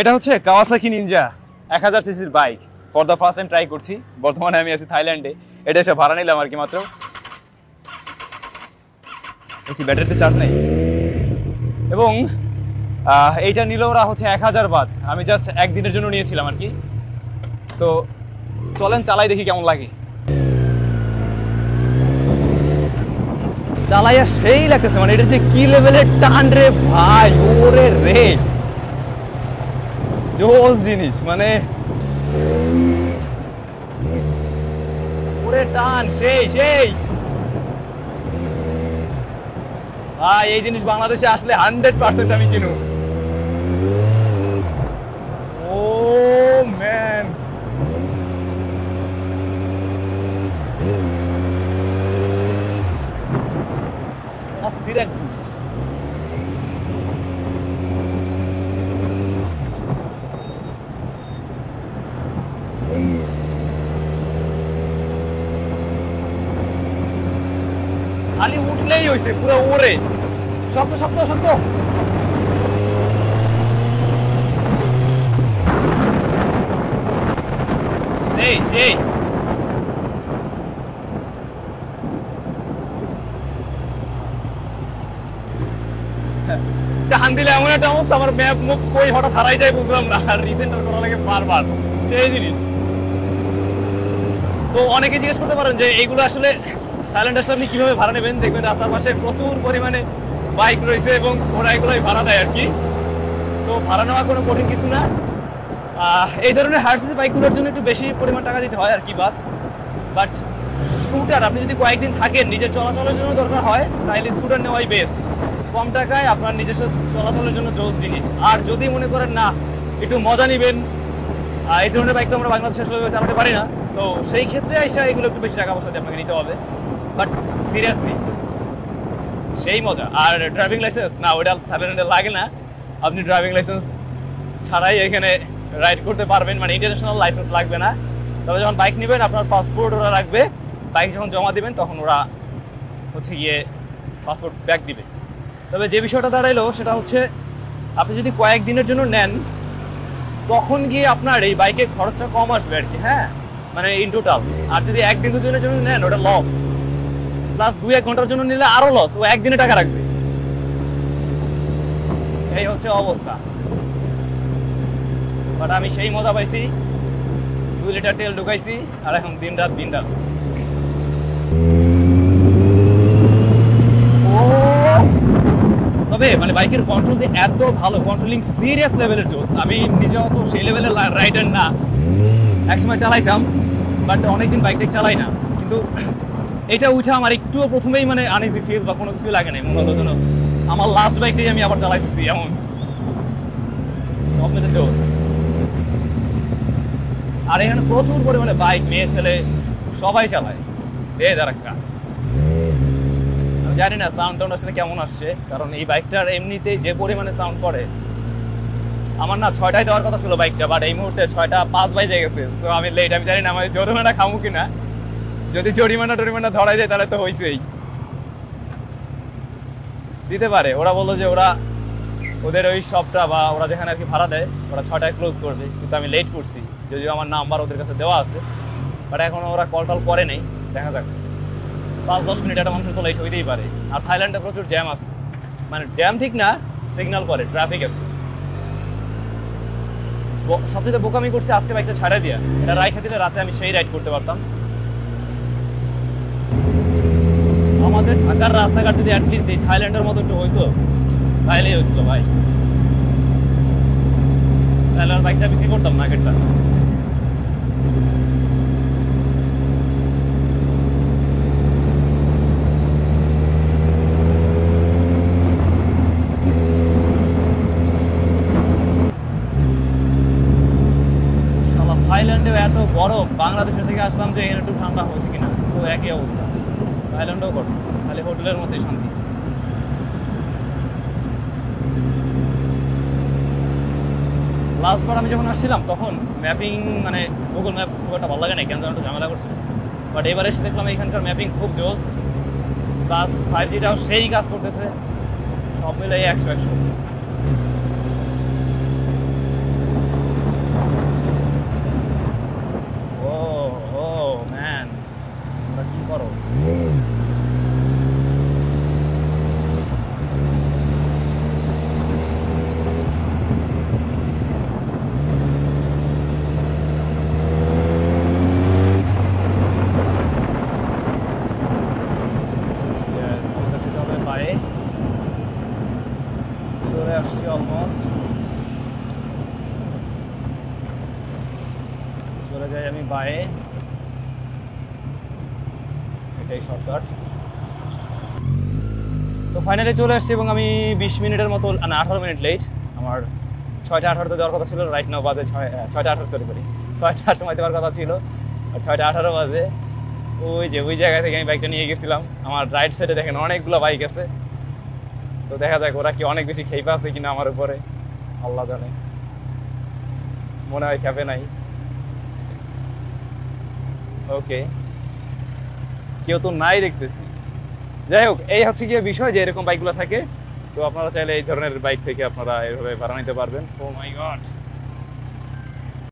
এটা হচ্ছে Kawasaki Ninja 1000 সিসির bike. For the first time try করছি। বর্তমানে আমি আছি থাইল্যান্ডে। এটা এসে ভাড়া নিলাম আর কি মাত্র। কি ব্যাটারিতে চার্জ নেই, এবং এইটা নিল ওরা হচ্ছে 1000 বাদ। আমি জাস্ট একদিনের জন্য নিয়েছিলাম আর কি। তো চলেন চালাই দেখি কেমন লাগে। চালাইয়া সেই লাগতেছে, মানে এটা যে কি লেভেলের টান রে ভাই, ওরে রে জোস জিনিস, মানে ওরে টান সেই সেই ভাই। এই জিনিস বাংলাদেশে আসলে 100% আমি কিনু। ও ম্যান, অস্থির এক জিনিস। খালি উঠলেই হয়েছে, পুরো ওরে শক্ত শক্ত শক্ত। সেই সেই টান দিলে এমন একটা অবস্থা, আমার ম্যাপ মুখ কই হঠাৎ হারাই যায় বুঝলাম না। আর রিসেন্টার করা লাগে বারবার, সেই জিনিস। তো অনেকে জিজ্ঞেস করতে পারেন যে এইগুলো আসলে থাইল্যান্ড আসলে আপনি কিভাবে ভাড়া নেবেন। দেখবেন রাস্তার পাশে প্রচুর পরিমাণে বাইক রয়েছে এবং ওরা এগুলোই ভাড়া দেয় আর কি। তো ভাড়া নেওয়া কোনো কঠিন কিছু না। এই ধরনের হায়ার সিসি বাইকগুলোর জন্য একটু বেশি পরিমাণ টাকা দিতে হয় আর কি বাদ। বাট স্কুটার আপনি যদি কয়েকদিন থাকেন, নিজের চলাচলের জন্য দরকার হয়, তাহলে স্কুটার নেওয়াই বেস্ট। কম টাকায় আপনার নিজস্ব চলাচলের জন্য জোস জিনিস। আর যদি মনে করেন না একটু মজা নিবেন, এই ধরনের বাইক তো আমরা বাংলাদেশে আসলে চালাতে পারি না, তো সেই ক্ষেত্রে আইসা এগুলো একটু বেশি টাকা পয়সা দিয়ে আপনাকে নিতে হবে। বাট সিরিয়াসলি সেই মজা। আর ড্রাইভিং লাইসেন্স না, ওইটা থাইল্যান্ডে লাগে না। আপনি ড্রাইভিং লাইসেন্স ছাড়াই এখানে রাইড করতে পারবেন, মানে ইন্টারন্যাশনাল লাইসেন্স লাগবে না। তবে যখন বাইক নেবেন আপনার পাসপোর্ট ওরা রাখবে। বাইক যখন জমা দিবেন তখন ওরা হচ্ছে গিয়ে পাসপোর্ট ব্যাক দিবে। তবে যে বিষয়টা দাঁড়াইলো সেটা হচ্ছে, আপনি যদি কয়েকদিনের জন্য নেন তখন গিয়ে আপনার এই বাইকের খরচটা কম আসবে আর কি। হ্যাঁ, মানে ইন টোটাল। আর যদি একদিন দুদিনের জন্য নেন ওটা লস, প্লাস 2-1 ঘন্টার জন্য নিলে আরো লস। ও একদিনে টাকা রাখবে, এই হচ্ছে অবস্থা। বাট আমি সেই মজা পাইছি, 2 লিটার তেল ঢুকাইছি আর এখন দিন রাত বিন্দাস। তবে মানে বাইকের কন্ট্রোল যে এত ভালো, কন্ট্রোলিং সিরিয়াস লেভেলের জোস। আমি নিজেও তো সেই লেভেলের রাইডার না, একসময় চালাইতাম বাট অনেকদিন বাইক চালাই না। কিন্তু এটা উঠে আমার একটুও প্রথমেই মানে আনইজি ফিল বা কোনো কিছু লাগে নাই। মনে হলো যেন আমার লাস্ট বাইকটাই আমি আবার চালাইতেছি, এমন সব মিলে জোস। আর এখানে প্রচুর পরিমাণে বাইক, মেয়ে ছেলে সবাই চালায়। আমি জানি না সাউন্ড টাউন্ড আসলে কেমন আসছে, কারণ এই বাইকটার এমনিতেই যে পরিমাণে সাউন্ড করে। আমার না 6টায় দেওয়ার কথা ছিল বাইকটা, বাট এই মুহূর্তে 6:05 বাজে গেছে। তো আমি লেট। আমি জানি না আমাদের জরিমানা খামু কিনা। যদি জরিমানা ধরাই যায় তাহলে তো হয়েছেই, দিতে পারে। ওরা বললো যে ওদের ওই শপটা বা ওরা যেখানে আর কি ভাড়া দেয় ওরা 6টায় ক্লোজ করবে। কিন্তু আমি লেট করছি, যদিও আমার নাম্বার ওদের কাছে দেওয়া আছে, বাট এখনো ওরা কল টল করে নেই। দেখা যাক, 5-10 মিনিট একটা মানুষের তো লেট হইতেই পারে। আর থাইল্যান্ডে প্রচুর জ্যাম আছে, মানে জ্যাম ঠিক না, সিগন্যাল করে, ট্রাফিক আছে। সবচেয়ে বোকামি করছে আজকে বাইকটা ছাড়া দিয়া। এটা রাইখা দিলে রাতে আমি সেই রাইড করতে পারতাম। আমাদের ঢাকার রাস্তাঘাট যদি অ্যাটলিস্ট এই থাইল্যান্ডের মতো একটু হইতো তাহলেই হয়েছিল ভাই, তাহলে আর বাইকটা বিক্রি করতাম না আগেরটা। থাইল্যান্ডেও এত গরম, বাংলাদেশের থেকে আসলাম যে এখানে একটু ঠান্ডা হয়েছে কিনা, তো একই অবস্থা। থাইল্যান্ডেও গরম, খালি হোটেলের মধ্যেই শান্তি। লাস্টবার আমি যখন আসছিলাম তখন ম্যাপিং মানে গুগল ম্যাপ খুব একটা ভালো লাগে না, কেন যেন একটু ঝামেলা করছিল। বাট এবার এসে দেখলাম এখানকার ম্যাপিং খুব জোস, প্লাস 5Gটাও সেই কাজ করতেছে। সব মিলে 100-100। যাই আমি বায়ে, এটাই শর্টকাট। তো ফাইনালি চলে আসছি এবং আমি 20 মিনিটের মতো, না 18 মিনিট লেট। আমার 6টা 18 দেওয়ার কথা ছিল, রাইট নাও বাজে 6টা 18, সরি করি 6টার সময় দেওয়ার কথা ছিল, আর 6টা 18 বাজে। ওই জায়গা থেকে আমি বাইকটা নিয়ে গেছিলাম। আমার রাইট সাইডে দেখেন অনেকগুলো বাইক আছে, তো দেখা যাক ওরা কি অনেক বেশি খেপে আছে কিনা আমার উপরে, আল্লাহ জানে, মনে হয় খেপে নাই। ওকে, কেউ তো নাই দেখতেছি। যাই হোক, এই হচ্ছে গিয়ে বিষয় যে এরকম বাইকগুলো থাকে। তো আপনারা চাইলে এই ধরনের বাইক থেকে আপনারা এভাবে ভাড়া নিতে পারবেন। ও মাই গড,